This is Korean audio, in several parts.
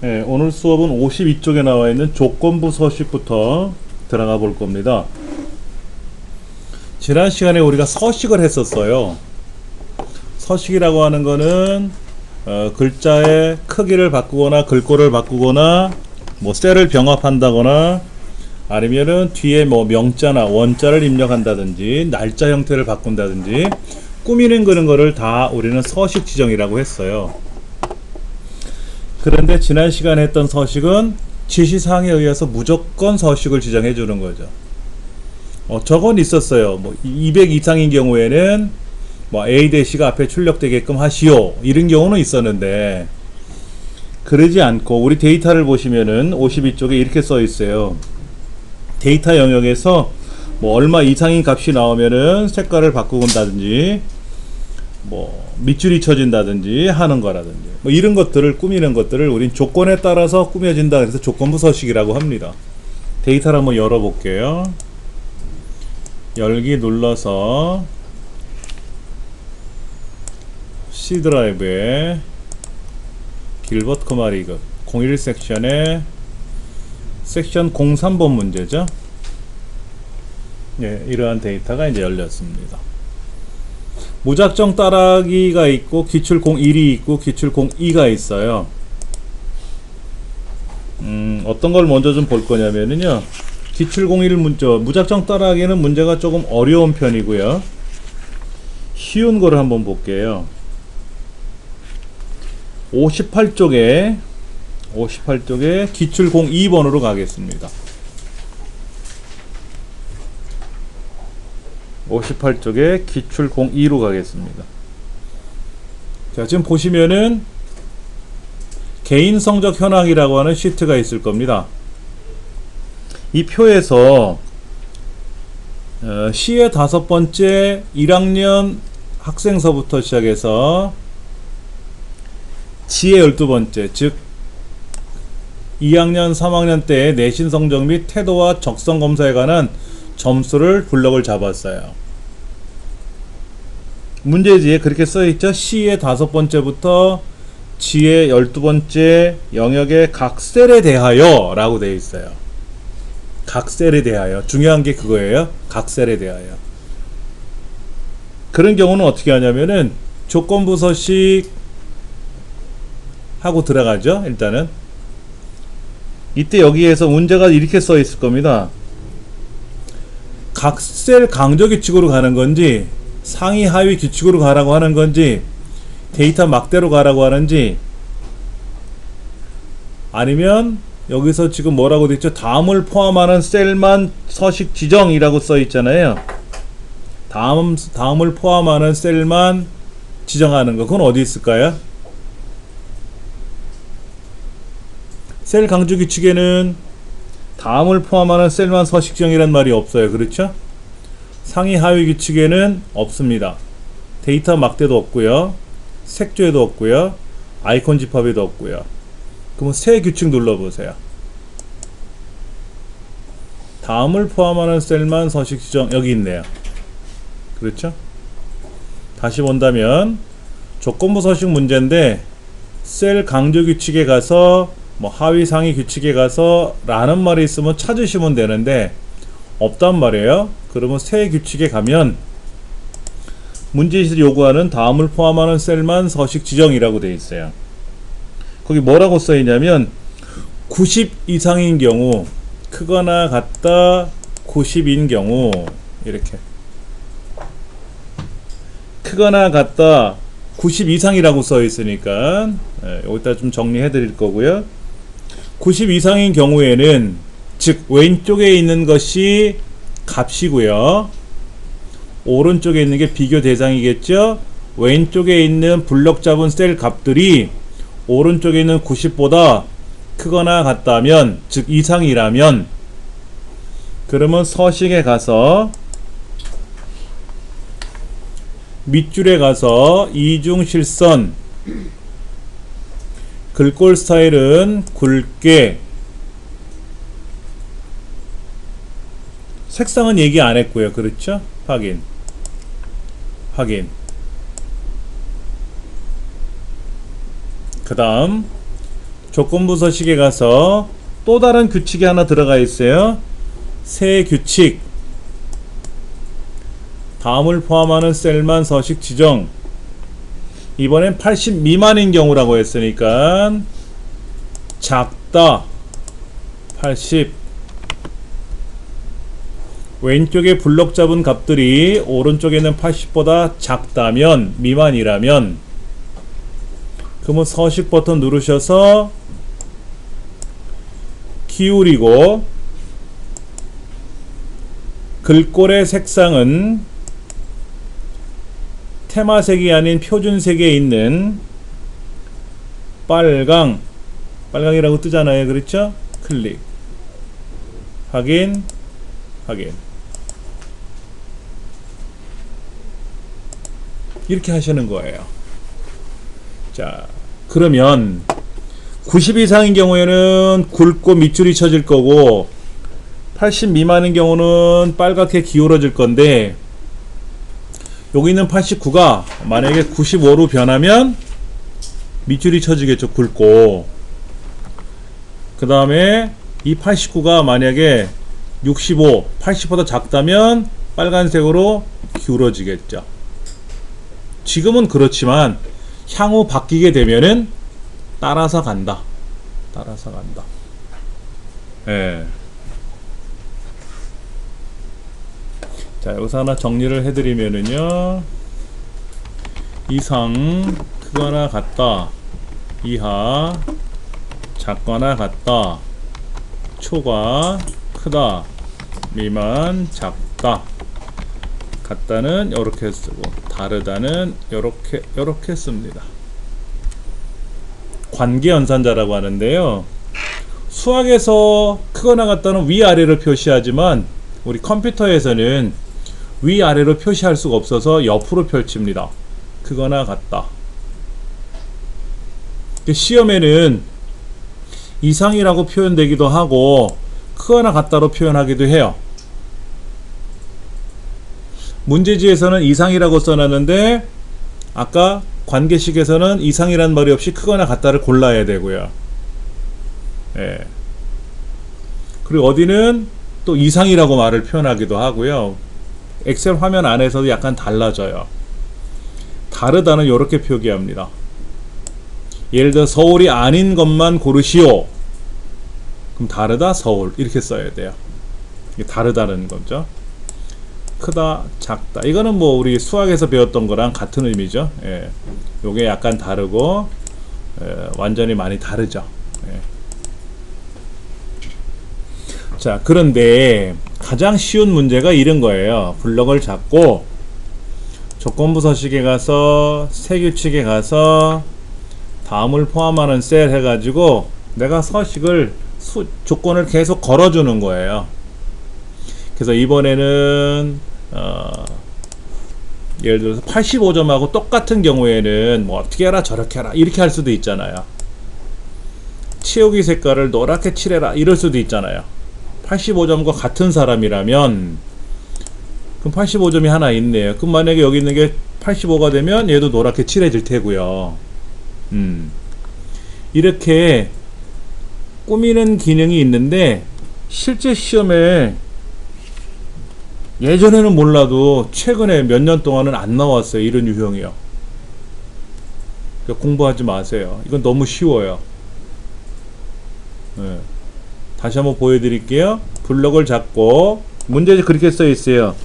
네, 오늘 수업은 52쪽에 나와 있는 조건부 서식부터 들어가 볼 겁니다. 지난 시간에 우리가 서식을 했었어요. 서식이라고 하는 거는 글자의 크기를 바꾸거나 글꼴을 바꾸거나 뭐 셀을 병합한다거나 아니면은 뒤에 뭐 명자나 원자를 입력한다든지 날짜 형태를 바꾼다든지 꾸미는 그런 거를 다 우리는 서식 지정이라고 했어요. 그런데 지난 시간에 했던 서식은 지시사항에 의해서 무조건 서식을 지정해 주는 거죠. 저건 있었어요. 뭐 200 이상인 경우에는 뭐 A-가 앞에 출력되게끔 하시오, 이런 경우는 있었는데, 그러지 않고 우리 데이터를 보시면은 52쪽에 이렇게 써 있어요. 데이터 영역에서 뭐 얼마 이상인 값이 나오면은 색깔을 바꾼다든지 뭐 밑줄이 쳐진다든지 하는 거라든지 뭐 이런 것들을 꾸미는 것들을 우린 조건에 따라서 꾸며진다, 그래서 조건부 서식이라고 합니다. 데이터를 한번 열어볼게요. 열기 눌러서 C 드라이브에 길버트 커마리그 01 섹션에 섹션 03번 문제죠. 예, 이러한 데이터가 이제 열렸습니다. 무작정 따라하기가 있고 기출 01이 있고 기출 02가 있어요. 어떤 걸 먼저 좀 볼 거냐면요, 기출 01 문제, 무작정 따라하기는 문제가 조금 어려운 편이고요. 쉬운 거를 한번 볼게요. 58쪽에 기출 02번으로 가겠습니다. 58쪽에 기출 02로 가겠습니다. 자, 지금 보시면은 개인 성적 현황이라고 하는 시트가 있을 겁니다. 이 표에서 C의 5번째 1학년 학생서부터 시작해서 G의 12번째, 즉 2학년 3학년 때의 내신 성적 및 태도와 적성 검사에 관한 점수를 블럭을 잡았어요. 문제지에 그렇게 써있죠. C의 5번째부터 G의 12번째 영역의 각 셀에 대하여 라고 되어 있어요. 각 셀에 대하여. 중요한 게 그거예요. 각 셀에 대하여. 그런 경우는 어떻게 하냐면은 조건부 서식 하고 들어가죠. 일단은 이때 여기에서 문제가 이렇게 써 있을 겁니다. 각 셀 강조 규칙으로 가는 건지 상위 하위 규칙으로 가라고 하는 건지 데이터 막대로 가라고 하는지, 아니면 여기서 지금 뭐라고 되어 있죠? 다음을 포함하는 셀만 서식 지정이라고 써 있잖아요. 다음을 포함하는 셀만 지정하는 거, 그건 어디 있을까요? 셀 강조 규칙에는 다음을 포함하는 셀만 서식 지정이란 말이 없어요. 그렇죠? 상위 하위 규칙에는 없습니다. 데이터 막대도 없고요, 색조에도 없고요, 아이콘 집합에도 없고요. 그러면 새 규칙 눌러보세요. 다음을 포함하는 셀만 서식 지정, 여기 있네요. 그렇죠? 다시 본다면 조건부 서식 문제인데 셀 강조 규칙에 가서 뭐 하위 상위 규칙에 가서 라는 말이 있으면 찾으시면 되는데 없단 말이에요. 그러면 새 규칙에 가면 문제에서 요구하는 다음을 포함하는 셀만 서식 지정이라고 되어 있어요. 거기 뭐라고 써 있냐면 90 이상인 경우, 크거나 같다 90인 경우, 이렇게 크거나 같다 90 이상이라고 써 있으니까 여기다 좀 정리해 드릴 거고요. 90 이상인 경우에는, 즉 왼쪽에 있는 것이 값이고요, 오른쪽에 있는 게 비교 대상이겠죠. 왼쪽에 있는 블럭 잡은 셀 값들이 오른쪽에 있는 90보다 크거나 같다면, 즉 이상이라면, 그러면 서식에 가서 밑줄에 가서 이중실선, 글꼴 스타일은 굵게, 색상은 얘기 안 했고요. 그렇죠? 확인. 그 다음 조건부 서식에 가서 또 다른 규칙이 하나 들어가 있어요. 새 규칙. 다음을 포함하는 셀만 서식 지정. 이번엔 80 미만인 경우라고 했으니까 작다 80. 왼쪽에 블럭 잡은 값들이 오른쪽에 있는 80보다 작다면, 미만이라면, 그러면 서식 버튼 누르셔서 기울이고 글꼴의 색상은 테마색이 아닌 표준색에 있는 빨강이라고 뜨잖아요. 그렇죠? 클릭. 확인. 이렇게 하시는 거예요. 자, 그러면 90 이상인 경우에는 굵고 밑줄이 쳐질 거고 80 미만인 경우는 빨갛게 기울어질 건데, 여기 있는 89가 만약에 95로 변하면 밑줄이 쳐지겠죠. 굵고. 그 다음에 이 89가 만약에 65, 80보다 작다면 빨간색으로 기울어지겠죠. 지금은 그렇지만 향후 바뀌게 되면은 따라서 간다. 예. 자, 여기서 하나 정리를 해드리면은요, 이상 크거나 같다, 이하 작거나 같다, 초과 크다, 미만 작다. 같다는 이렇게 쓰고 다르다는 이렇게 씁니다. 관계연산자라고 하는데요, 수학에서 크거나 같다는 위아래로 표시하지만 우리 컴퓨터에서는 위아래로 표시할 수가 없어서 옆으로 펼칩니다. 크거나 같다. 시험에는 이상이라고 표현되기도 하고 크거나 같다로 표현하기도 해요. 문제지에서는 이상이라고 써놨는데 아까 관계식에서는 이상이란 말이 없이 크거나 같다를 골라야 되고요. 예. 그리고 어디는 또 이상이라고 말을 표현하기도 하고요. 엑셀 화면 안에서도 약간 달라져요. 다르다는 이렇게 표기합니다. 예를 들어 서울이 아닌 것만 고르시오. 그럼 다르다, 서울 이렇게 써야 돼요. 이게 다르다는 거죠. 크다, 작다. 이거는 뭐 우리 수학에서 배웠던 거랑 같은 의미죠. 예. 요게 약간 다르고, 완전히 많이 다르죠. 예. 자, 그런데 가장 쉬운 문제가 이런 거예요. 블럭을 잡고 조건부 서식에 가서 새 규칙에 가서 다음을 포함하는 셀 해가지고 내가 서식을 조건을 계속 걸어주는 거예요. 그래서 이번에는 예를 들어서 85점하고 똑같은 경우에는 뭐 어떻게 해라 저렇게 해라 이렇게 할 수도 있잖아요. 채우기 색깔을 노랗게 칠해라 이럴 수도 있잖아요. 85점과 같은 사람이라면 그럼 85점이 하나 있네요. 그럼 만약에 여기 있는 게 85가 되면 얘도 노랗게 칠해질 테고요. 이렇게 꾸미는 기능이 있는데 실제 시험에 예전에는 몰라도 최근에 몇 년 동안은 안 나왔어요. 이런 유형이요. 그러니까 공부하지 마세요. 이건 너무 쉬워요. 네. 다시 한번 보여드릴게요. 블럭을 잡고 문제에 그렇게 써 있어요.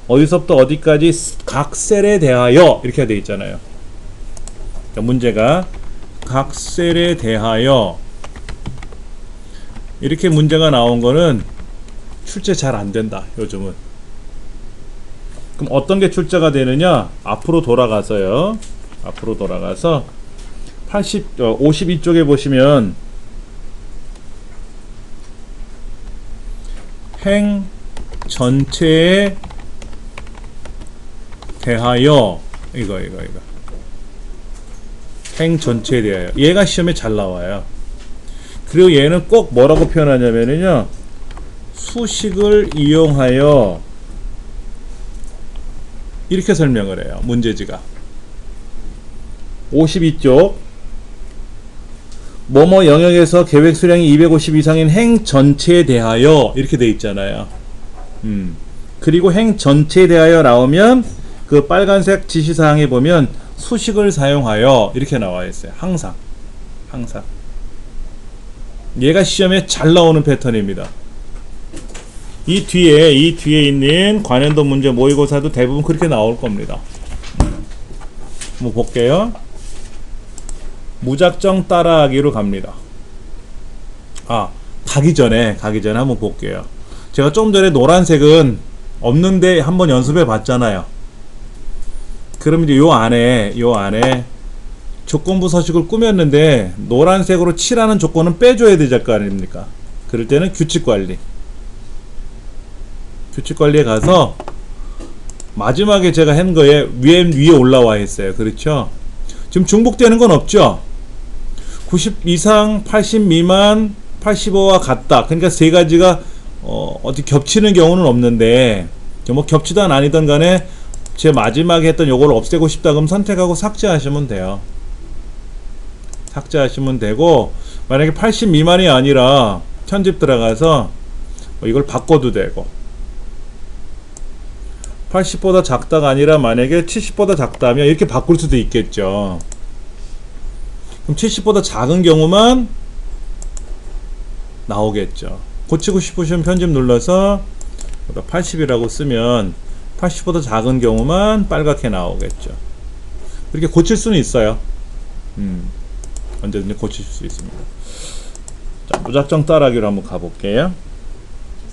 어디서부터 어디까지 각 셀에 대하여 이렇게 되어 있잖아요. 자, 문제가 각 셀에 대하여 이렇게 문제가 나온 거는 출제 잘 안 된다. 요즘은. 그럼 어떤 게 출제가 되느냐? 앞으로 돌아가서요. 앞으로 돌아가서 52쪽에 보시면 행 전체에 대하여 이거 행 전체에 대하여 얘가 시험에 잘 나와요. 그리고 얘는 꼭 뭐라고 표현하냐면요, 수식을 이용하여 이렇게 설명을 해요. 문제지가 52쪽 뭐뭐 영역에서 계획 수량이 250 이상인 행 전체에 대하여 이렇게 돼 있잖아요. 그리고 행 전체에 대하여 나오면 그 빨간색 지시사항에 보면 수식을 사용하여 이렇게 나와 있어요. 항상 얘가 시험에 잘 나오는 패턴입니다. 이 뒤에 있는 관연도 문제 모의고사도 대부분 그렇게 나올 겁니다. 한번 볼게요. 무작정 따라하기로 갑니다. 가기 전에 한번 볼게요. 제가 좀 전에 노란색은 없는데 한번 연습해 봤잖아요. 그럼 이제 요 안에 조건부 서식을 꾸몄는데 노란색으로 칠하는 조건은 빼줘야 되지 거 아닙니까? 그럴 때는 규칙관리에 가서 마지막에 제가 한 거에 위에 올라와 있어요. 그렇죠? 지금 중복되는 건 없죠? 90 이상, 80 미만, 85와 같다. 그러니까 세 가지가 어디 겹치는 경우는 없는데 뭐 겹치든 아니든 간에 제 마지막에 했던 요걸 없애고 싶다 그럼 선택하고 삭제하시면 돼요. 삭제하시면 되고, 만약에 80 미만이 아니라 편집 들어가서 이걸 바꿔도 되고, 80보다 작다가 아니라 만약에 70보다 작다면 이렇게 바꿀 수도 있겠죠. 그럼 70보다 작은 경우만 나오겠죠. 고치고 싶으시면 편집 눌러서 80이라고 쓰면 80보다 작은 경우만 빨갛게 나오겠죠. 그렇게 고칠 수는 있어요. 언제든지 고칠 수 있습니다. 자, 무작정 따라하기로 한번 가볼게요.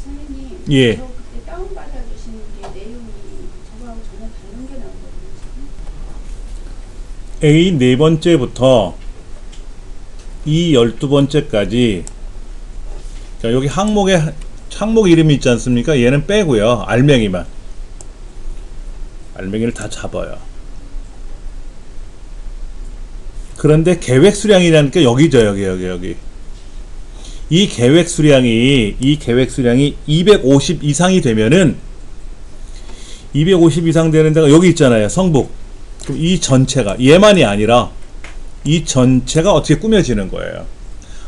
선생님, 예. 저 그때 다운받아 주시는 게 내용이 저거하고 전혀 다른 게 나오거든요. A 네 번째부터 E 12번째까지, 그러니까 여기 항목 이름이 있지 않습니까? 얘는 빼고요. 알맹이만. 알맹이를 다 잡아요. 그런데 계획 수량이라는 게 여기죠. 여기. 이 계획 수량이 250 이상이 되면은 250 이상 되는 데가 여기 있잖아요. 성북. 그럼 이 전체가 얘만이 아니라 이 전체가 어떻게 꾸며지는 거예요.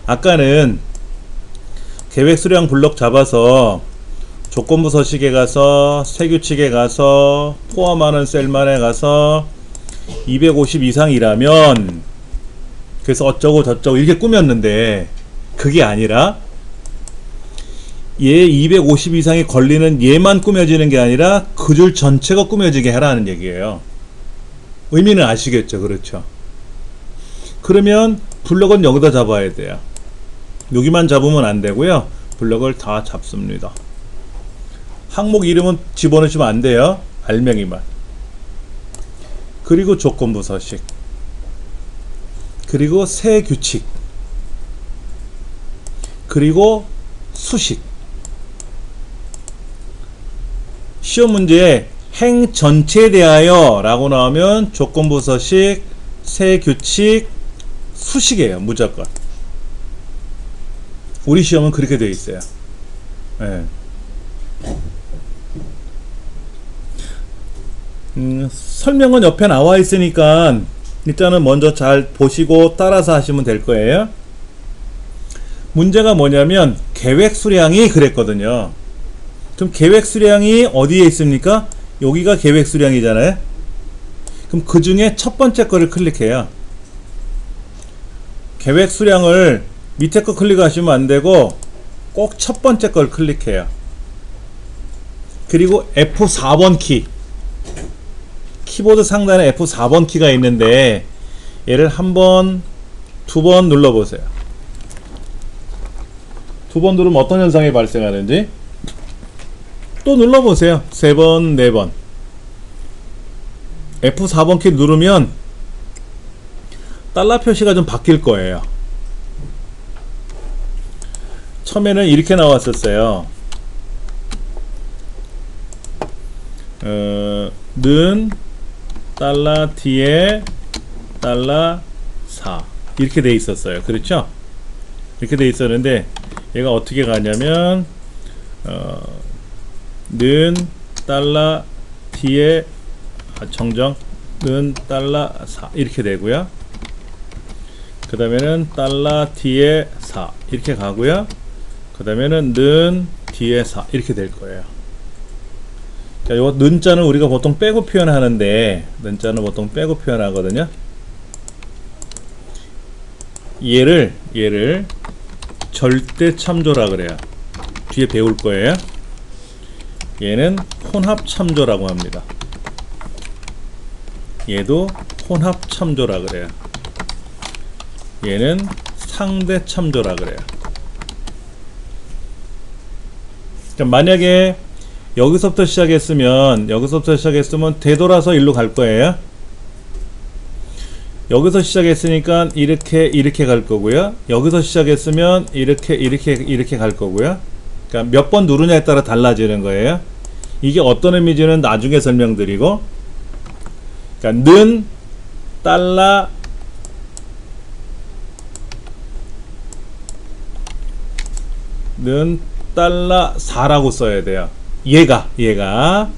아까는 계획 수량 블록 잡아서 조건부 서식에 가서 세규칙에 가서 포함하는 셀만에 가서 250 이상이라면 그래서 어쩌고 저쩌고 이렇게 꾸몄는데, 그게 아니라 얘 250 이상이 걸리는 얘만 꾸며지는 게 아니라 그 줄 전체가 꾸며지게 하라는 얘기예요. 의미는 아시겠죠? 그렇죠? 그러면 블럭은 여기다 잡아야 돼요. 여기만 잡으면 안 되고요. 블럭을 다 잡습니다. 항목 이름은 집어넣으시면 안 돼요. 알맹이만. 그리고 조건부 서식, 그리고 세 규칙, 그리고 수식. 시험 문제에 행 전체에 대하여 라고 나오면 조건부 서식, 세 규칙, 수식이에요. 무조건. 우리 시험은 그렇게 되어 있어요. 네. 설명은 옆에 나와 있으니까 일단은 먼저 잘 보시고 따라서 하시면 될 거예요. 문제가 뭐냐면 계획 수량이 그랬거든요. 그럼 계획 수량이 어디에 있습니까? 여기가 계획 수량이잖아요. 그럼 그 중에 첫 번째 거를 클릭해요. 계획 수량을 밑에 거 클릭하시면 안 되고 꼭 첫 번째 걸 클릭해요. 그리고 F4번 키보드 상단에 F4번 키가 있는데 얘를 한 번, 두 번 눌러보세요. 두 번 누르면 어떤 현상이 발생하는지 또 눌러보세요. 세 번, 네 번. F4번 키 누르면 달러 표시가 좀 바뀔 거예요. 처음에는 이렇게 나왔었어요. 는 달러 뒤에 달러 4 이렇게 돼 있었어요. 그렇죠? 이렇게 돼 있었는데 얘가 어떻게 가냐면 는 달러 뒤에 정정 는 달러 4 이렇게 되고요. 그 다음에는 달러 뒤에 4 이렇게 가고요. 그 다음에는 는 뒤에 4 이렇게 될 거예요. 자, 요 는자는 우리가 보통 빼고 표현하는데, 는자는 보통 빼고 표현하거든요. 얘를 절대 참조라 그래요. 뒤에 배울 거예요. 얘는 혼합 참조라고 합니다. 얘도 혼합 참조라 그래요. 얘는 상대 참조라 그래요. 자, 만약에 여기서부터 시작했으면 되돌아서 일로 갈 거예요. 여기서 시작했으니까 이렇게 갈 거고요. 여기서 시작했으면 이렇게 갈 거고요. 그러니까 몇 번 누르냐에 따라 달라지는 거예요. 이게 어떤 의미인지는 나중에 설명드리고, 그러니까 는 달러 는 달러 4라고 써야 돼요. 얘가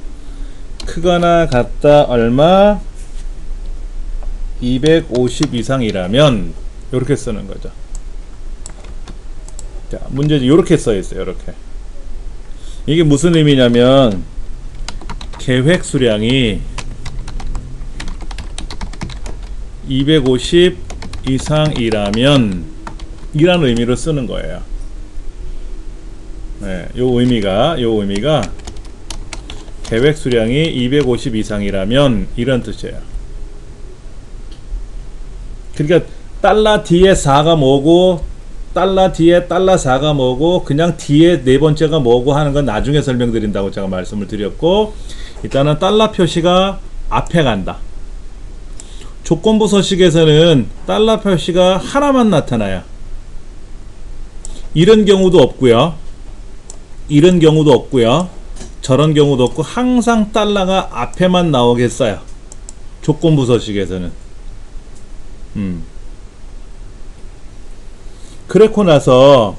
크거나 같다 얼마 250 이상이라면 이렇게 쓰는 거죠. 자, 문제지 이렇게 써 있어요. 이렇게. 이게 무슨 의미냐면 계획 수량이 250 이상이라면 이라는 의미로 쓰는 거예요. 네, 요 의미가 계획 수량이 250 이상이라면 이런 뜻이에요. 그러니까 달러 뒤에 4가 뭐고 달러 뒤에 달러 4가 뭐고 그냥 뒤에 네 번째가 뭐고 하는 건 나중에 설명드린다고 제가 말씀을 드렸고, 일단은 달러 표시가 앞에 간다. 조건부 서식에서는 달러 표시가 하나만 나타나요. 이런 경우도 없고요. 저런 경우도 없고 항상 달러가 앞에만 나오겠어요. 조건부 서식에서는. 그렇고 나서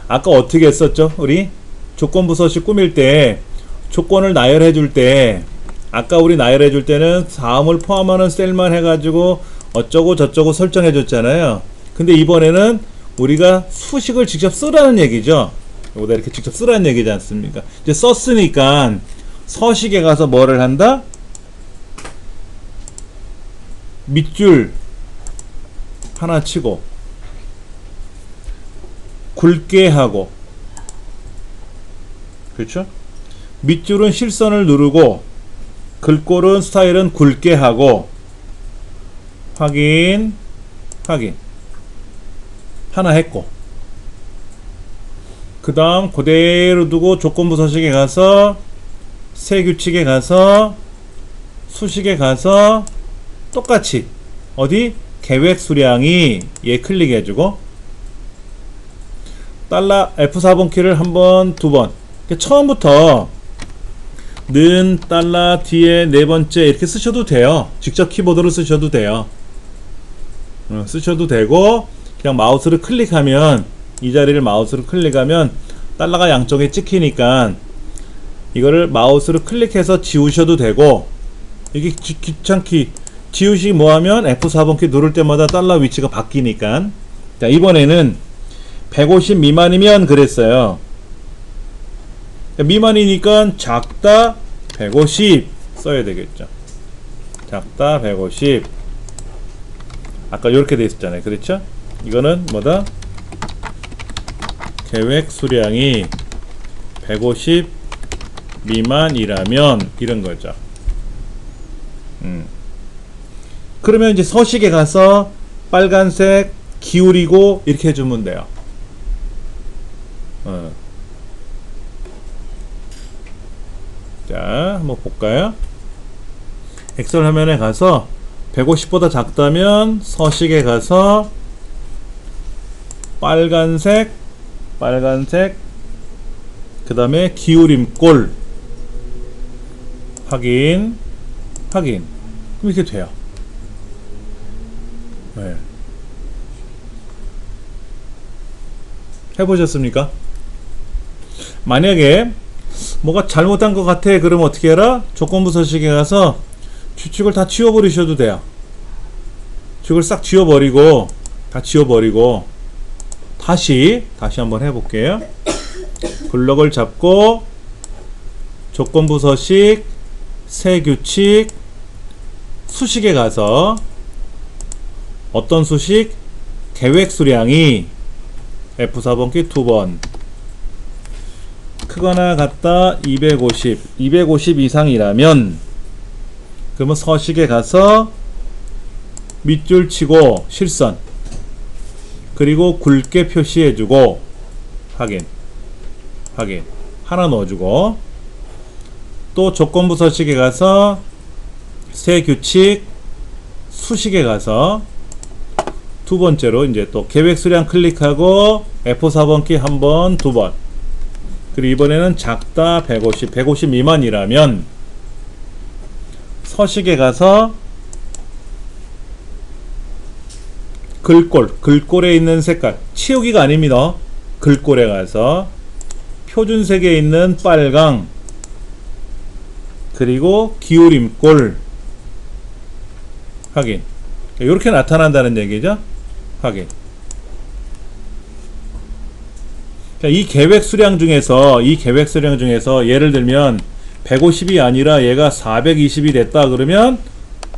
아까 어떻게 했었죠? 우리 조건부 서식 꾸밀 때 조건을 나열해 줄 때, 아까 우리 나열해 줄 때는 다음을 포함하는 셀만 해가지고 어쩌고 저쩌고 설정해 줬잖아요. 근데 이번에는 우리가 수식을 직접 쓰라는 얘기죠. 여기다 이렇게 직접 쓰라는 얘기지 않습니까? 이제 썼으니까 서식에 가서 뭐를 한다? 밑줄 하나 치고 굵게 하고, 그렇죠? 밑줄은 실선을 누르고 글꼴은 스타일은 굵게 하고 확인 하나 했고, 그 다음 그대로 두고 조건부 서식에 가서 세 규칙에 가서 수식에 가서 똑같이 어디 계획 수량이 얘 클릭해주고 달러 F4번 키를 한 번, 두 번. 처음부터 는 달러 뒤에 네 번째 이렇게 쓰셔도 돼요. 직접 키보드로 쓰셔도 돼요. 쓰셔도 되고, 그냥 마우스를 클릭하면, 이 자리를 마우스로 클릭하면 달러가 양쪽에 찍히니까 이거를 마우스로 클릭해서 지우셔도 되고, 이게 귀찮기 지우시 뭐하면 F4번 키 누를 때마다 달러 위치가 바뀌니까. 자, 이번에는 150 미만이면 그랬어요. 미만이니까 작다 150 써야 되겠죠. 작다 150. 아까 이렇게 돼 있었잖아요. 그렇죠? 이거는 뭐다? 계획 수량이 150 미만이라면 이런 거죠. 그러면 이제 서식에 가서 빨간색 기울이고 이렇게 해주면 돼요. 자, 한번 볼까요? 엑셀 화면에 가서 150보다 작다면 서식에 가서 빨간색 그 다음에 기울임꼴 확인 그럼 이렇게 돼요. 네. 해보셨습니까? 만약에 뭐가 잘못한 것 같아 그러면 어떻게 해라? 조건부 서식에 가서 규칙을 다 지워버리셔도 돼요. 규칙을 싹 지워버리고 다 지워버리고 다시 한번 해볼게요. 블럭을 잡고 조건부 서식, 새 규칙, 수식에 가서 어떤 수식? 계획 수량이 F4번기 2번 크거나 같다 250 이상이라면 그러면 서식에 가서 밑줄 치고 실선 그리고 굵게 표시해주고 확인 하나 넣어주고 또 조건부 서식에 가서 새 규칙 수식에 가서 두 번째로 이제 또 계획 수량 클릭하고 F4번키 한 번, 두 번. 그리고 이번에는 작다 150 미만이라면 서식에 가서 글꼴에 있는 색깔 치우기가 아닙니다. 글꼴에 가서 표준색에 있는 빨강 그리고 기울임꼴 확인. 이렇게 나타난다는 얘기죠. 확인. 이 계획 수량 중에서 예를 들면 150이 아니라 얘가 420이 됐다 그러면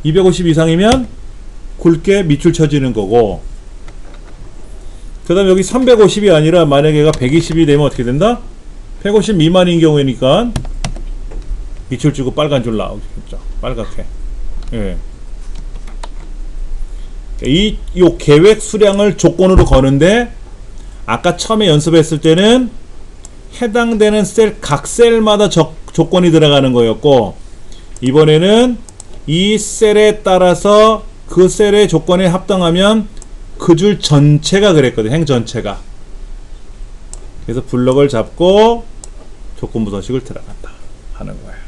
250 이상이면 굵게 밑줄 쳐지는 거고, 그 다음에 여기 350이 아니라 만약에 얘가 120이 되면 어떻게 된다? 150 미만인 경우니까 밑줄 치고 빨간 줄 나오겠죠. 빨갛게. 예. 이 계획 수량을 조건으로 거는데 아까 처음에 연습했을 때는 해당되는 셀 각 셀마다 조건이 들어가는 거였고, 이번에는 이 셀에 따라서 그 셀의 조건에 합당하면 그 줄 전체가 그랬거든. 행 전체가. 그래서 블럭을 잡고 조건부 서식을 들어간다 하는 거예요.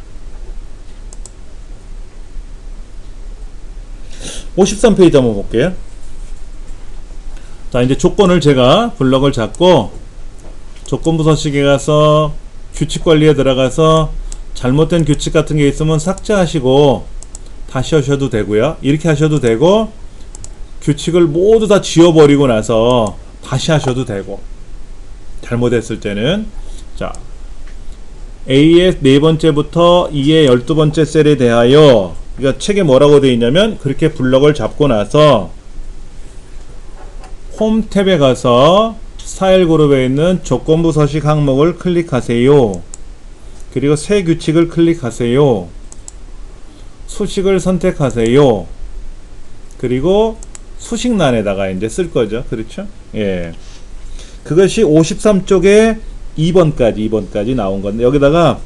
53페이지 한번 볼게요. 자, 이제 조건을 제가 블럭을 잡고 조건부 서식에 가서 규칙 관리에 들어가서 잘못된 규칙 같은 게 있으면 삭제하시고 다시 하셔도 되고요. 이렇게 하셔도 되고, 규칙을 모두 다 지워버리고 나서 다시 하셔도 되고, 잘못했을 때는. 자, A의 네 번째부터 E의 12번째 셀에 대하여, 그러니까 책에 뭐라고 되어 있냐면 그렇게 블럭을 잡고 나서 홈 탭에 가서 스타일 그룹에 있는 조건부 서식 항목을 클릭하세요. 그리고 새 규칙을 클릭하세요. 수식을 선택하세요. 그리고 수식란에다가 이제 쓸 거죠. 그렇죠? 예. 그것이 53쪽에 2번까지 나온 건데, 여기다가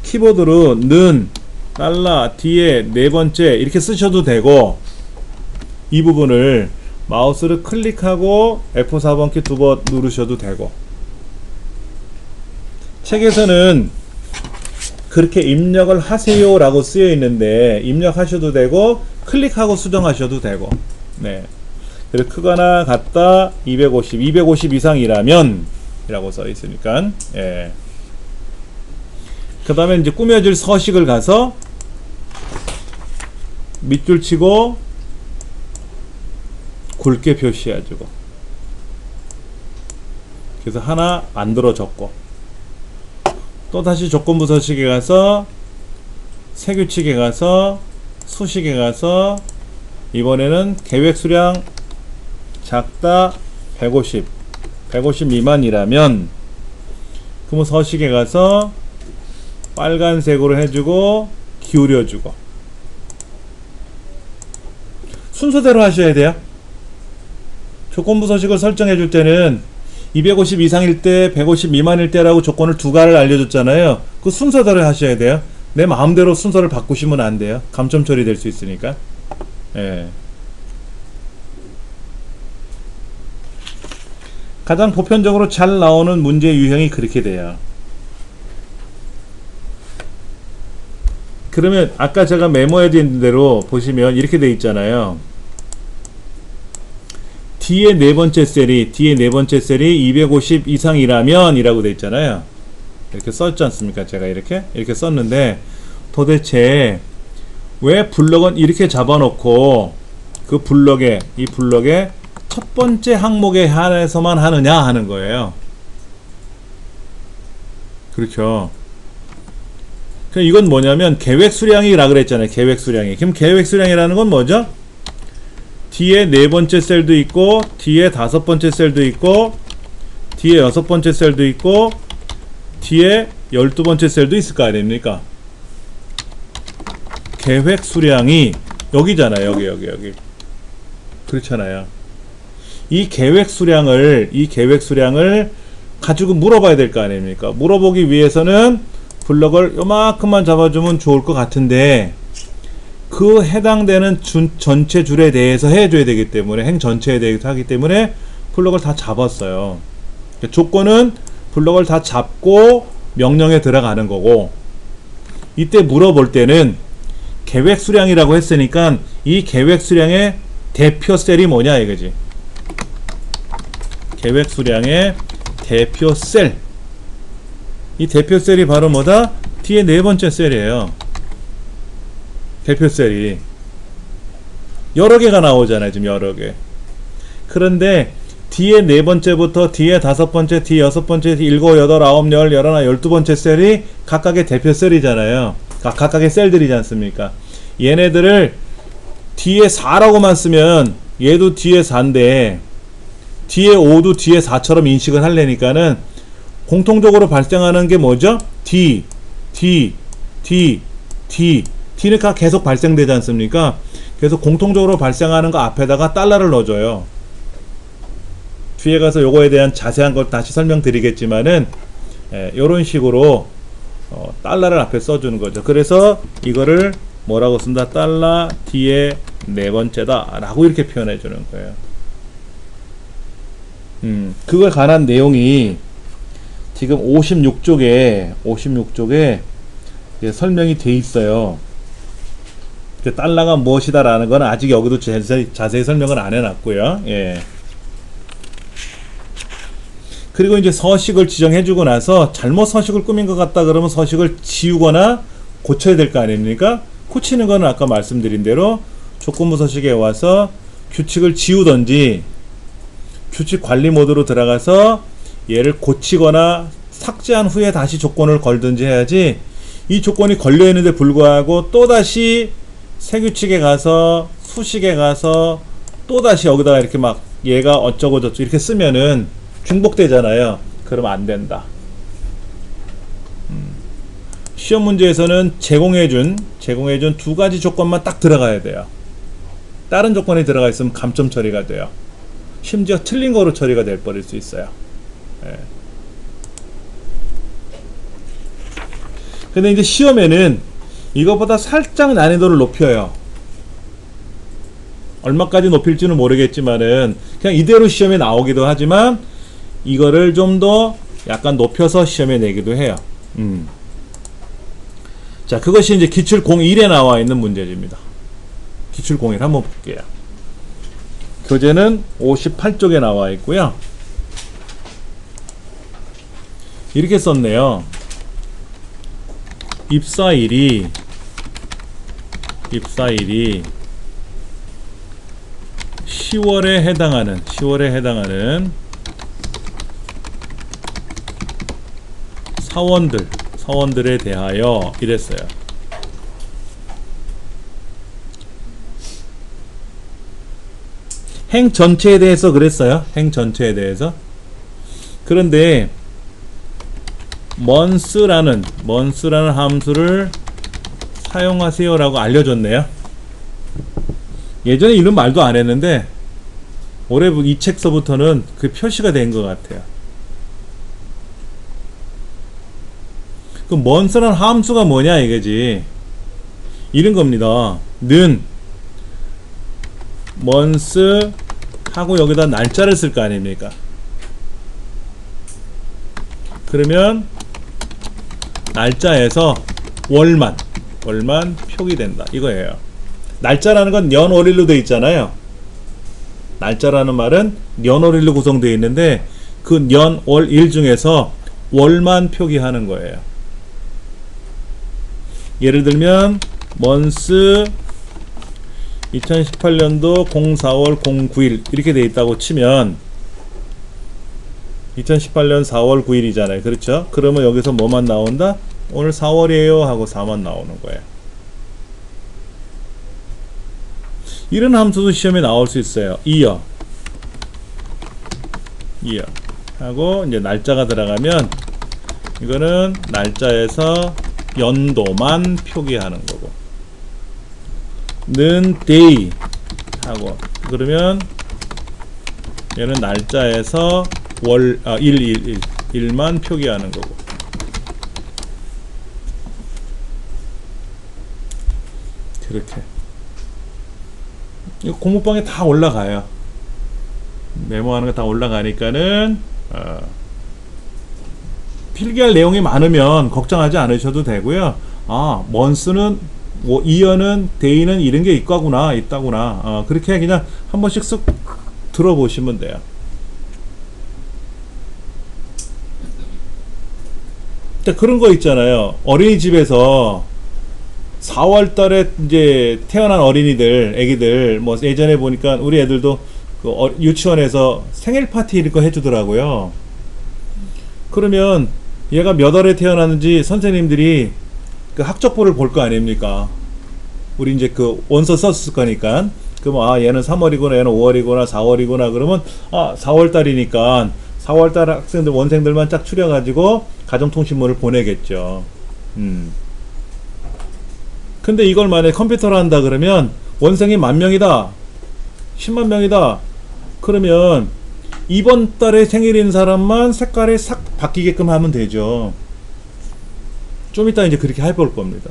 키보드로 는, 달러, 뒤에 네 번째 이렇게 쓰셔도 되고, 이 부분을 마우스를 클릭하고 F4번키 두 번 누르셔도 되고, 책에서는 그렇게 입력을 하세요 라고 쓰여 있는데 입력하셔도 되고 클릭하고 수정하셔도 되고, 네. 그리고 크거나 같다 250 이상이라면 이라고 써 있으니까, 예. 그 다음에 이제 꾸며질 서식을 가서 밑줄 치고 굵게 표시해주고, 그래서 하나 만들어졌고, 또 다시 조건부 서식에 가서 새 규칙에 가서 수식에 가서 이번에는 계획 수량 작다 150 미만이라면 그러면 서식에 가서 빨간색으로 해주고 기울여주고, 순서대로 하셔야 돼요. 조건부 서식을 설정해 줄 때는 250 이상일 때, 150 미만일 때라고 조건을 두 가지를 알려줬잖아요. 그 순서대로 하셔야 돼요. 내 마음대로 순서를 바꾸시면 안 돼요. 감점 처리될 수 있으니까. 예. 가장 보편적으로 잘 나오는 문제 유형이 그렇게 돼요. 그러면 아까 제가 메모해 드린 대로 보시면 이렇게 돼 있잖아요. 뒤에 네 번째 셀이 250 이상이라면 이라고 돼 있잖아요. 이렇게 썼지 않습니까? 제가 이렇게 썼는데, 도대체 왜 블럭은 이렇게 잡아놓고 이 블럭에 첫 번째 항목에 한해서만 하느냐 하는 거예요. 그렇죠. 그럼 이건 뭐냐면 계획 수량이라 그랬잖아요. 계획 수량이. 그럼 계획 수량이라는 건 뭐죠? 뒤에 네 번째 셀도 있고, 뒤에 다섯 번째 셀도 있고, 뒤에 여섯 번째 셀도 있고, 뒤에 12번째 셀도 있을 거 아닙니까? 계획 수량이 여기잖아요. 여기. 그렇잖아요. 이 계획 수량을 가지고 물어봐야 될 거 아닙니까? 물어보기 위해서는 블럭을 요만큼만 잡아주면 좋을 것 같은데, 그 해당되는 전체 줄에 대해서 해줘야 되기 때문에, 행 전체에 대해서 하기 때문에 블럭을 다 잡았어요. 조건은 블럭을 다 잡고 명령에 들어가는 거고, 이때 물어볼 때는 계획 수량이라고 했으니까 이 계획 수량의 대표 셀이 뭐냐 이거지. 계획 수량의 대표 셀. 이 대표 셀이 바로 뭐다? 뒤에 네 번째 셀이에요. 대표 셀이 여러 개가 나오잖아요. 지금 여러 개. 그런데 뒤에 네 번째부터 뒤에 다섯 번째, 뒤에 여섯 번째, 일곱, 여덟, 아홉, 열, 열하나, 12번째 셀이 각각의 대표 셀이잖아요. 각각의 셀들이지 않습니까? 얘네들을 뒤에 4라고만 쓰면 얘도 뒤에 4인데 뒤에 5도 뒤에 4처럼 인식을 하려니까는 공통적으로 발생하는 게 뭐죠? D, D는 계속 발생되지 않습니까? 그래서 공통적으로 발생하는 거 앞에다가 달러를 넣어줘요. 뒤에 가서 요거에 대한 자세한 걸 다시 설명드리겠지만은 요런 식으로 달러를 앞에 써주는 거죠. 그래서 이거를 뭐라고 쓴다? 달러 뒤에 네 번째다 라고 이렇게 표현해 주는 거예요. 그걸 관한 내용이 지금 56쪽에 설명이 돼 있어요. 달러가 무엇이다 라는 건 아직 여기도 자세히 설명을 안 해놨고요. 예. 그리고 이제 서식을 지정해주고 나서 잘못 서식을 꾸민 것 같다 그러면 서식을 지우거나 고쳐야 될 거 아닙니까? 고치는 거는 아까 말씀드린 대로 조건부 서식에 와서 규칙을 지우던지 규칙 관리 모드로 들어가서 얘를 고치거나 삭제한 후에 다시 조건을 걸든지 해야지, 이 조건이 걸려 있는데 불구하고 또다시 새 규칙에 가서 수식에 가서 또다시 여기다가 이렇게 막 얘가 어쩌고 저쩌고 이렇게 쓰면은 중복되잖아요. 그러면 안 된다. 시험 문제에서는 제공해준 두 가지 조건만 딱 들어가야 돼요. 다른 조건이 들어가 있으면 감점 처리가 돼요. 심지어 틀린 거로 처리가 될 뻔할 수 있어요. 예. 근데 이제 시험에는 이것보다 살짝 난이도를 높여요. 얼마까지 높일지는 모르겠지만은 그냥 이대로 시험에 나오기도 하지만 이거를 좀 더 약간 높여서 시험에 내기도 해요. 자, 그것이 이제 기출 01에 나와 있는 문제집니다. 기출 01 한번 볼게요. 교재는 58쪽에 나와 있고요. 이렇게 썼네요. 입사일이 10월에 해당하는 사원들에 대하여 이랬어요. 행 전체에 대해서 그랬어요. 행 전체에 대해서. 그런데 month라는 함수를 사용하세요 라고 알려줬네요. 예전에 이런 말도 안 했는데 올해 이 책서부터는 그 표시가 된 것 같아요. 그 month라는 함수가 뭐냐 이거지. 이런 겁니다. 는 month 하고 여기다 날짜를 쓸 거 아닙니까? 그러면 날짜에서 월만 표기된다 이거예요. 날짜라는 건 년월일로 되어 있잖아요. 날짜라는 말은 년월일로 구성되어 있는데 그 년월일 중에서 월만 표기하는 거예요. 예를 들면 month 2018년도 04월 09일 이렇게 돼 있다고 치면 2018년 4월 9일이잖아요. 그렇죠? 그러면 여기서 뭐만 나온다? 오늘 4월이에요 하고 4만 나오는 거예요. 이런 함수도 시험에 나올 수 있어요. year 하고 이제 날짜가 들어가면 이거는 날짜에서 연도만 표기하는 거고, 는 day 하고 그러면 얘는 날짜에서 일만 표기하는 거고. 그렇게 이거 공부방에 다 올라가요. 메모하는 거 다 올라가니까는 필기할 내용이 많으면 걱정하지 않으셔도 되고요. month는 year는 day는 이런 게 있다구나. 그렇게 그냥 한 번씩 쓱 들어보시면 돼요. 그런 거 있잖아요. 어린이집에서 4월 달에 이제 태어난 어린이들, 애기들, 뭐 예전에 보니까 우리 애들도 그 유치원에서 생일 파티 이런 거 해주더라고요. 그러면 얘가 몇 월에 태어났는지 선생님들이 그 학적부를 볼 거 아닙니까? 우리 이제 그 원서 썼을 거니까. 그럼 얘는 3월이구나, 얘는 5월이구나, 4월이구나. 그러면 4월 달이니까 4월 달 학생들, 원생들만 쫙 추려가지고 가정통신문을 보내겠죠. 근데 이걸 만약에 컴퓨터로 한다 그러면 원생이 10,000명이다, 10만 명이다. 그러면 이번 달에 생일인 사람만 색깔이 싹 바뀌게끔 하면 되죠. 좀 이따 이제 그렇게 해볼 겁니다.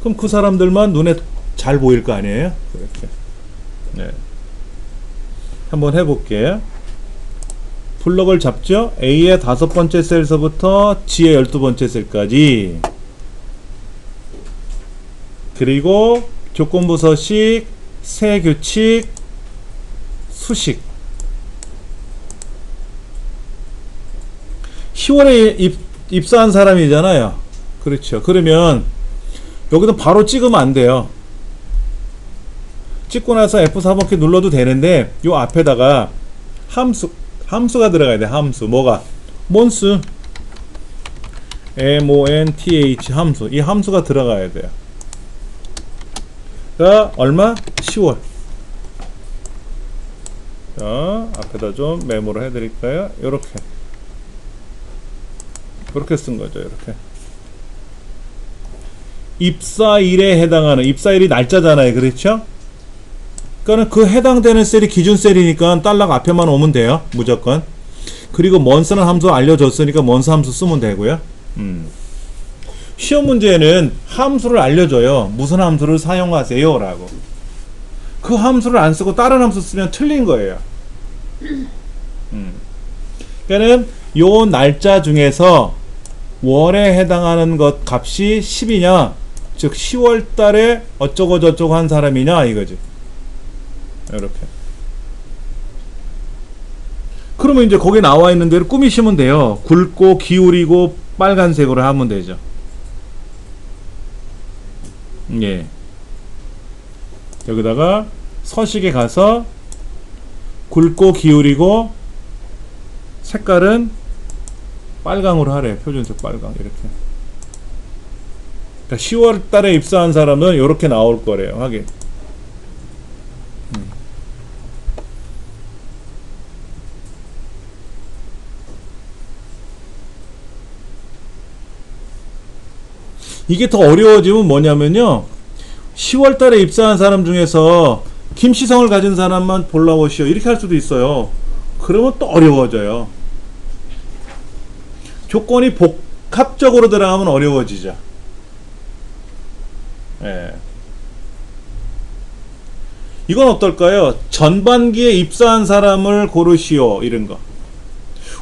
그럼 그 사람들만 눈에 잘 보일 거 아니에요? 그렇게. 네. 한번 해볼게요. 블럭을 잡죠. A의 5번째 셀서부터 G의 12번째 셀까지. 그리고 조건부 서식, 세 규칙, 수식. 10월에 입사한 사람이잖아요. 그렇죠. 그러면 여기서 바로 찍으면 안 돼요. 찍고 나서 F4번키 눌러도 되는데 요 앞에다가 함수가 들어가야 돼. 함수. 뭐가? month. month 함수. 이 함수가 들어가야 돼요. 자, 얼마? 10월. 자, 앞에다 좀 메모를 해드릴까요? 요렇게 쓴 거죠. 이렇게. 입사일에 해당하는, 입사일이 날짜잖아요. 그렇죠? 그러니까 그 해당되는 셀이 기준 셀이니까 달락 앞에만 오면 돼요. 무조건. 그리고 month는 함수 알려줬으니까 month 함수 쓰면 되고요. 시험 문제에는 함수를 알려줘요. 무슨 함수를 사용하세요 라고. 그 함수를 안 쓰고 다른 함수 쓰면 틀린 거예요. 그러니까는 요 날짜 중에서 월에 해당하는 것 값이 10이냐, 즉 10월 달에 어쩌고 저쩌고 한 사람이냐 이거지. 이렇게. 그러면 이제 거기 나와 있는 대로 꾸미시면 돼요. 굵고 기울이고 빨간색으로 하면 되죠. 예. 여기다가 서식에 가서 굵고 기울이고 색깔은 빨강으로 하래. 표준색 빨강. 이렇게. 그러니까 10월 달에 입사한 사람은 이렇게 나올 거래요. 하긴. 이게 더 어려워지면 뭐냐면요, 10월 달에 입사한 사람 중에서 김씨성을 가진 사람만 골라오시오 이렇게 할 수도 있어요. 그러면 또 어려워져요. 조건이 복합적으로 들어가면 어려워지죠. 예. 이건 어떨까요? 전반기에 입사한 사람을 고르시오 이런 거.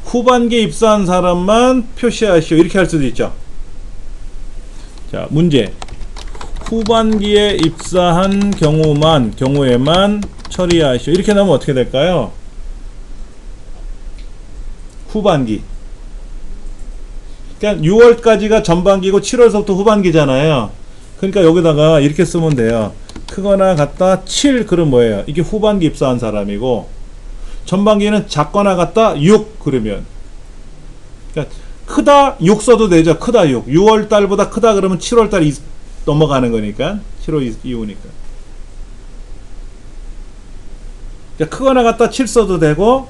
후반기에 입사한 사람만 표시하시오 이렇게 할 수도 있죠. 자, 문제. 후반기에 입사한 경우에만 처리하시오. 이렇게 나오면 어떻게 될까요? 후반기. 그러니까 6월까지가 전반기고 7월서부터 후반기잖아요. 그러니까 여기다가 이렇게 쓰면 돼요. 그 크거나 같다 7, 그럼 뭐예요? 이게 후반기 입사한 사람이고, 전반기는 작거나 같다 6, 그러면 그러니까 크다 6 써도 되죠. 크다 6. 6월 달보다 크다 그러면 7월 달 넘어가는 거니까. 7월 이후니까. 그러니까 크거나 같다 7 써도 되고,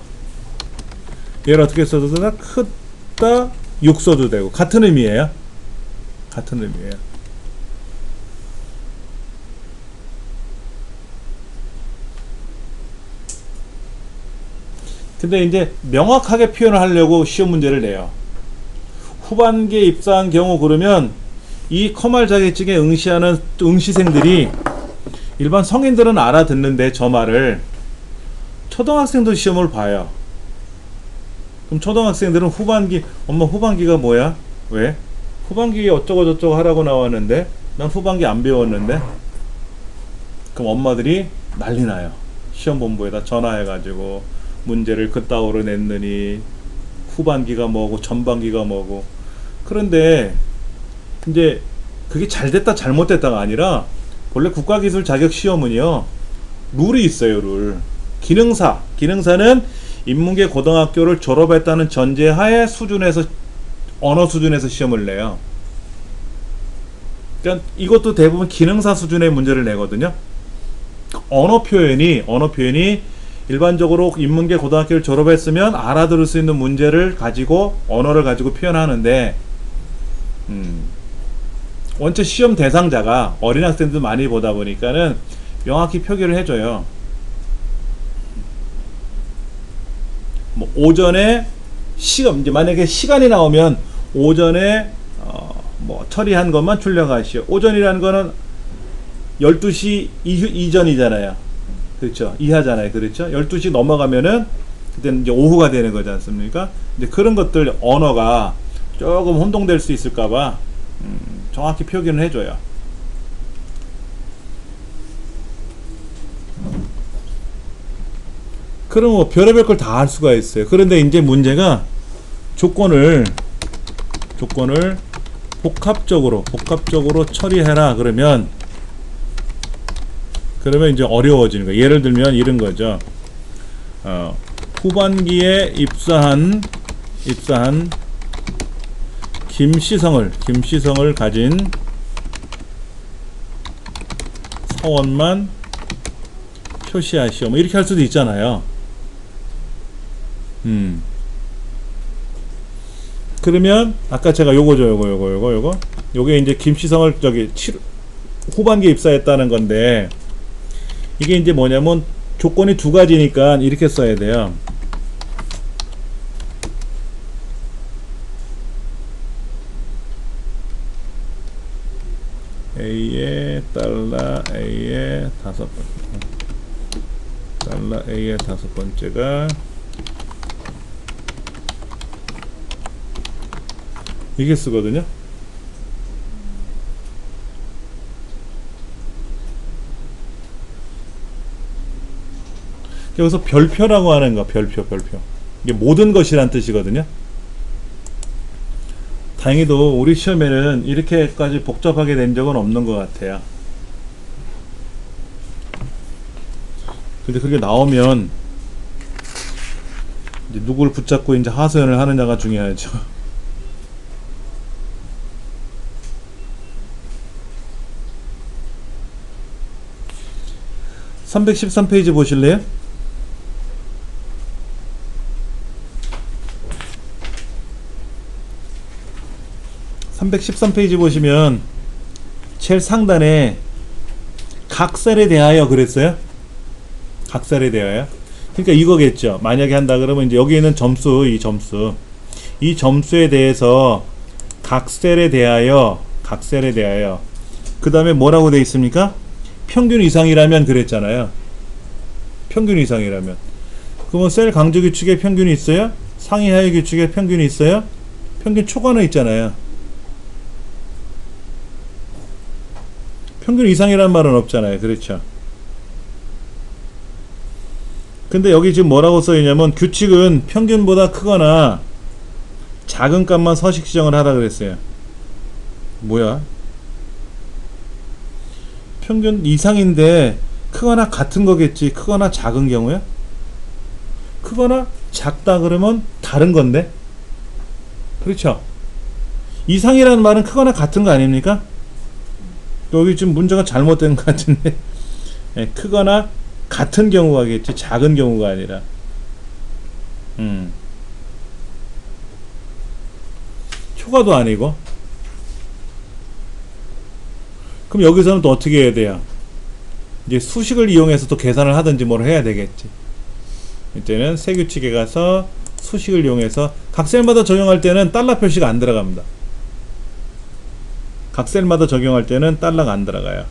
얘를 어떻게 써도 되나? 크다 6 써도 되고. 같은 의미예요. 같은 의미예요. 근데 이제 명확하게 표현을 하려고 시험 문제를 내요. 후반기에 입사한 경우 그러면 이 커말 자격증에 응시하는 응시생들이, 일반 성인들은 알아듣는데 저 말을 초등학생도 시험을 봐요. 그럼 초등학생들은 후반기, 엄마 후반기가 뭐야? 왜? 후반기에 어쩌고 저쩌고 하라고 나왔는데 난 후반기 안 배웠는데? 그럼 엄마들이 난리 나요. 시험본부에다 전화해가지고 문제를 그따위로 냈느니 후반기가 뭐고 전반기가 뭐고. 그런데 이제 그게 잘됐다 잘못됐다가 아니라, 원래 국가기술 자격시험은요 룰이 있어요. 룰. 기능사는 인문계 고등학교를 졸업했다는 전제하에 수준에서, 언어 수준에서 시험을 내요. 그러니까 이것도 대부분 기능사 수준의 문제를 내거든요. 언어 표현이 일반적으로 인문계 고등학교를 졸업했으면 알아들을 수 있는 문제를 가지고, 언어를 가지고 표현하는데, 원체 시험 대상자가 어린 학생들 많이 보다 보니까는 명확히 표기를 해줘요. 뭐 오전에 시험, 이제 만약에 시간이 나오면 오전에 뭐 처리한 것만 출력하시오. 오전이라는 거는 12시 이전이잖아요. 그렇죠. 이하잖아요. 그렇죠. 12시 넘어가면은 그때는 이제 오후가 되는 거지 않습니까? 이제 그런 것들 언어가 조금 혼동될 수 있을까봐 정확히 표기는 해줘요. 그럼 뭐 별의별 걸 다 할 수가 있어요. 그런데 이제 문제가 조건을 복합적으로 처리해라 그러면 이제 어려워지는 거예요. 예를 들면 이런 거죠. 후반기에 입사한 김시성을 가진 사원만 표시하시오. 뭐 이렇게 할 수도 있잖아요. 그러면 아까 제가 요게 이제 김시성을 후반기에 입사했다는 건데, 이게 이제 뭐냐면 조건이 두 가지니까 이렇게 써야 돼요. A에 달러 A의 다섯 번째가 이게 쓰거든요. 여기서 별표라고 하는 거, 별표. 이게 모든 것이란 뜻이거든요. 다행히도 우리 시험에는 이렇게까지 복잡하게 된 적은 없는 것 같아요. 근데 그게 나오면 이제 누구를 붙잡고 이제 하소연을 하느냐가 중요하죠. 313페이지 보실래요? (313페이지) 보시면 제일 상단에 각설에 대하여 그랬어요. 각설에 대하여. 그러니까 이거겠죠. 만약에 한다 그러면 이제 여기 있는 점수, 이 점수에 대해서 각설에 대하여 그 다음에 뭐라고 되어 있습니까? 평균 이상이라면 그랬잖아요. 평균 이상이라면. 그러면 셀 강조 규칙에 평균이 있어요? 상위 하위 규칙에 평균이 있어요? 평균 초과는 있잖아요. 평균 이상이라는 말은 없잖아요. 그렇죠? 근데 여기 지금 뭐라고 써있냐면 규칙은 평균보다 크거나 작은 값만 서식 지정을 하라 그랬어요. 뭐야? 평균 이상인데 크거나 같은 거겠지. 크거나 작은 경우야? 크거나 작다 그러면 다른 건데? 그렇죠? 이상이라는 말은 크거나 같은 거 아닙니까? 여기 지금 문제가 잘못된 것 같은데. 예, 크거나 같은 경우가겠지. 작은 경우가 아니라. 초과도 아니고. 그럼 여기서는 또 어떻게 해야 돼요? 이제 수식을 이용해서 또 계산을 하든지 뭘 해야 되겠지. 이때는 세규칙에 가서 수식을 이용해서 각 셀마다 적용할 때는 달러 표시가 안 들어갑니다. 각 셀마다 적용할 때는 달러가 안 들어가요.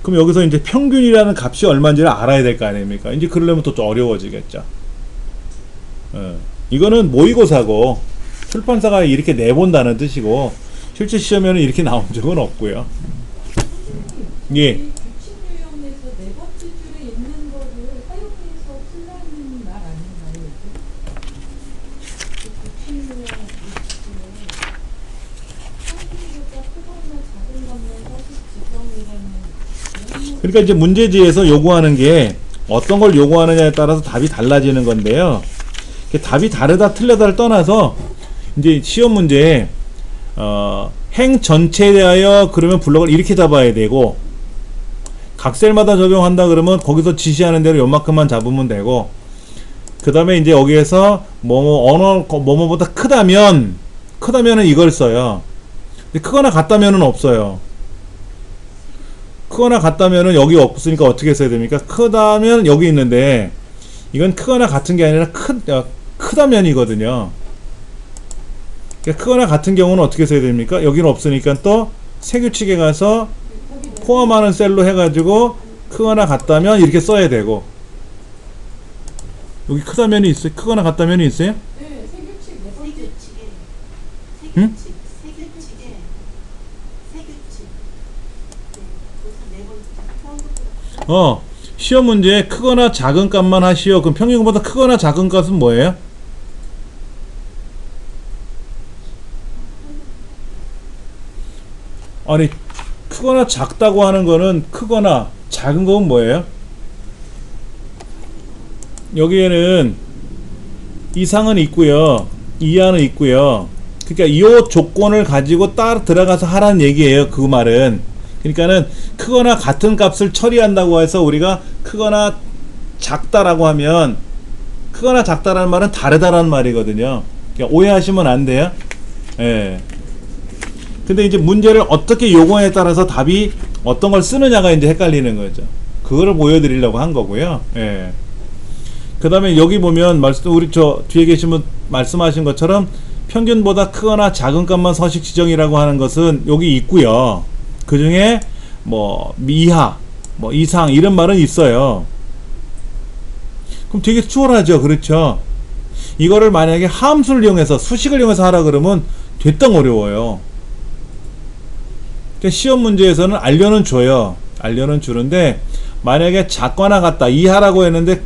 그럼 여기서 이제 평균이라는 값이 얼마인지를 알아야 될 거 아닙니까? 이제 그러려면 또 좀 어려워지겠죠. 이거는 모의고사고 출판사가 이렇게 내본다는 뜻이고 실제 시험에는 이렇게 나온 적은 없고요. 예. 규칙 유형에서 네 번째 줄에 있는 거를 사용해서 풀라는 말 아닌가요? 규칙 유형 중에 평균보다 크거나 작은 것만 서식 지정이라는. 그러니까 이제 문제지에서 요구하는 게 어떤 걸 요구하느냐에 따라서 답이 달라지는 건데요. 답이 다르다 틀려다를 떠나서 이제 시험 문제에 행 전체에 대하여 그러면 블럭을 이렇게 잡아야 되고 각 셀마다 적용한다 그러면 거기서 지시하는 대로 요만큼만 잡으면 되고 그 다음에 이제 여기에서 뭐뭐보다 크다면은 이걸 써요. 근데 크거나 같다면은 없어요. 크거나 같다면은 여기 없으니까 어떻게 써야 됩니까? 크다면 여기 있는데 이건 크거나 같은 게 아니라 크다면이거든요. 그러니까 크거나 같은 경우는 어떻게 써야 됩니까? 여기는 없으니까 또 세규칙에 가서 포함하는 셀로 해가지고 크거나 같다면 이렇게 써야 되고 여기 크다면이 있어요? 크거나 같다면이 있어요? 네, 세규칙 네 번째. 응? 세규칙에 시험 문제에 크거나 작은 값만 하시오. 그럼 평균보다 크거나 작은 값은 뭐예요? 아니 크거나 작다고 하는 거는 크거나 작은 건 뭐예요? 여기에는 이상은 있고요 이하는 있고요. 그러니까 이 조건을 가지고 따라 들어가서 하라는 얘기예요. 그 말은 그러니까는 크거나 같은 값을 처리한다고 해서 우리가 크거나 작다라고 하면 크거나 작다라는 말은 다르다라는 말이거든요. 그러니까 오해하시면 안 돼요. 예. 근데 이제 문제를 어떻게 요구에 따라서 답이 어떤 걸 쓰느냐가 이제 헷갈리는 거죠. 그거를 보여드리려고 한 거고요. 예. 그 다음에 여기 보면 우리 저 뒤에 계신 분 말씀하신 것처럼 평균보다 크거나 작은 값만 서식 지정이라고 하는 것은 여기 있고요. 그 중에 뭐 이하, 뭐 이상 이런 말은 있어요. 그럼 되게 수월하죠. 그렇죠. 이거를 만약에 함수를 이용해서 수식을 이용해서 하라 그러면 되떡 어려워요. 시험 문제에서는 알려는 줘요. 알려는 주는데 만약에 작거나 같다 이하라고 했는데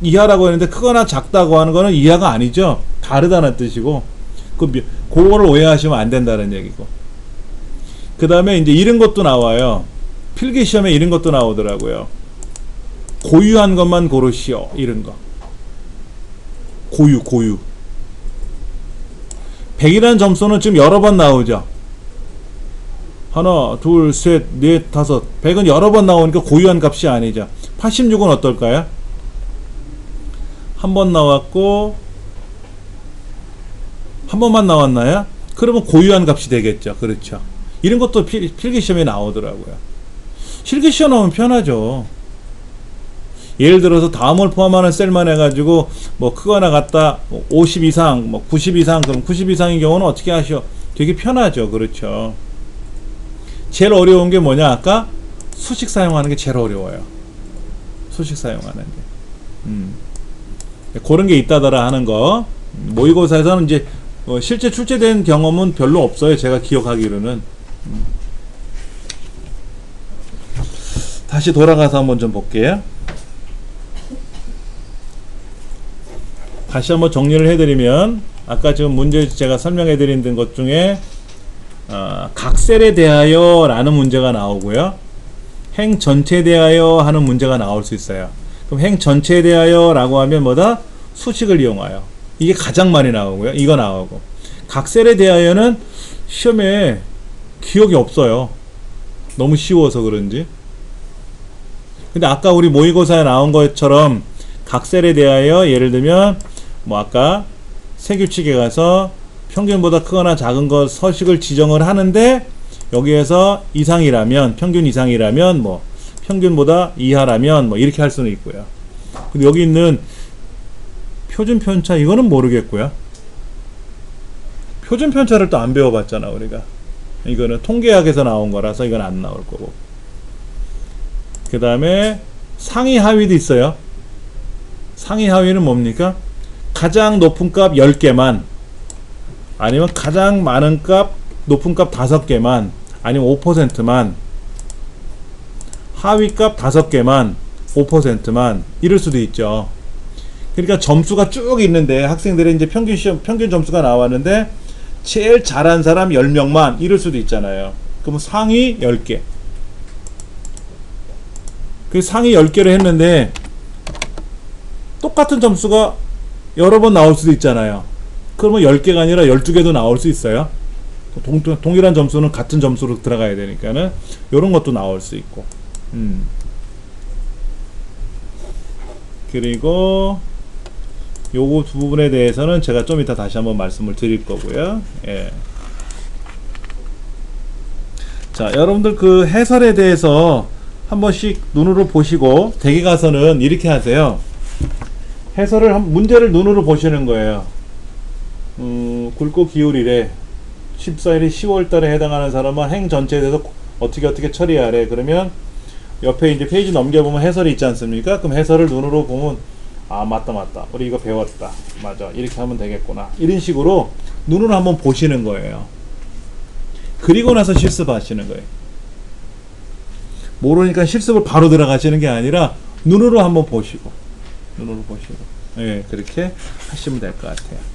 이하라고 했는데 크거나 작다고 하는 거는 이하가 아니죠. 다르다는 뜻이고 그거를 오해하시면 안 된다는 얘기고. 그 다음에 이제 이런 것도 나와요. 필기 시험에 이런 것도 나오더라고요. 고유한 것만 고르시오. 이런 거. 고유. 100이라는 점수는 지금 여러 번 나오죠. 하나, 둘, 셋, 넷, 다섯. 100은 여러 번 나오니까 고유한 값이 아니죠. 86은 어떨까요? 한 번 나왔고 한 번만 나왔나요? 그러면 고유한 값이 되겠죠. 그렇죠. 이런 것도 필기시험에 나오더라고요. 실기시험 나오면 편하죠. 예를 들어서 다음을 포함하는 셀만 해가지고 뭐 크거나 같다 50 이상 뭐 90 이상 그럼 90 이상인 경우는 어떻게 하시오? 되게 편하죠. 그렇죠. 제일 어려운 게 뭐냐? 아까 수식 사용하는 게 제일 어려워요. 수식 사용하는 게. 그런 게 있다더라 하는 거. 모의고사에서는 이제 실제 출제된 경험은 별로 없어요. 제가 기억하기로는. 다시 돌아가서 한번 좀 볼게요. 다시 한번 정리를 해드리면 아까 지금 문제 제가 설명해드린 것 중에 각셀에 대하여 라는 문제가 나오고요. 행 전체에 대하여 하는 문제가 나올 수 있어요. 그럼 행 전체에 대하여 라고 하면 뭐다? 수식을 이용하여. 이게 가장 많이 나오고요. 이거 나오고. 각셀에 대하여는 시험에 기억이 없어요. 너무 쉬워서 그런지. 근데 아까 우리 모의고사에 나온 것처럼 각셀에 대하여 예를 들면 뭐 아까 세규칙에 가서 평균보다 크거나 작은 것 서식을 지정을 하는데 여기에서 이상이라면 평균 이상이라면 뭐 평균보다 이하라면 뭐 이렇게 할 수는 있고요. 근데 여기 있는 표준 편차 이거는 모르겠고요. 표준 편차를 또 안 배워봤잖아 우리가. 이거는 통계학에서 나온 거라서 이건 안 나올 거고. 그 다음에 상위 하위도 있어요. 상위 하위는 뭡니까? 가장 높은 값 10개만 아니면 가장 많은 값 높은 값 5개만 아니면 5%만 하위 값 5개만 5%만 이럴 수도 있죠. 그러니까 점수가 쭉 있는데 학생들의 이제 평균 시험 평균 점수가 나왔는데 제일 잘한 사람 10명만 이럴 수도 있잖아요. 그럼 상위 10개. 그 상위 10개를 했는데 똑같은 점수가 여러 번 나올 수도 있잖아요. 그러면 10개가 아니라 12개도 나올 수 있어요. 동일한 점수는 같은 점수로 들어가야 되니까는 요런 것도 나올 수 있고. 그리고 요거 두 부분에 대해서는 제가 좀 이따 다시 한번 말씀을 드릴 거고요. 예. 자, 여러분들 그 해설에 대해서 한 번씩 눈으로 보시고 댁에 가서는 이렇게 하세요. 해설을 문제를 눈으로 보시는 거예요. 굵고 기울이래. 14일이 10월달에 해당하는 사람은 행 전체에 대해서 어떻게 처리하래. 그러면 옆에 이제 페이지 넘겨보면 해설이 있지 않습니까? 그럼 해설을 눈으로 보면 아 맞다 우리 이거 배웠다 맞아 이렇게 하면 되겠구나 이런 식으로 눈으로 한번 보시는 거예요. 그리고 나서 실습하시는 거예요. 모르니까 실습을 바로 들어가시는 게 아니라 눈으로 한번 보시고 예, 그렇게 하시면 될 것 같아요.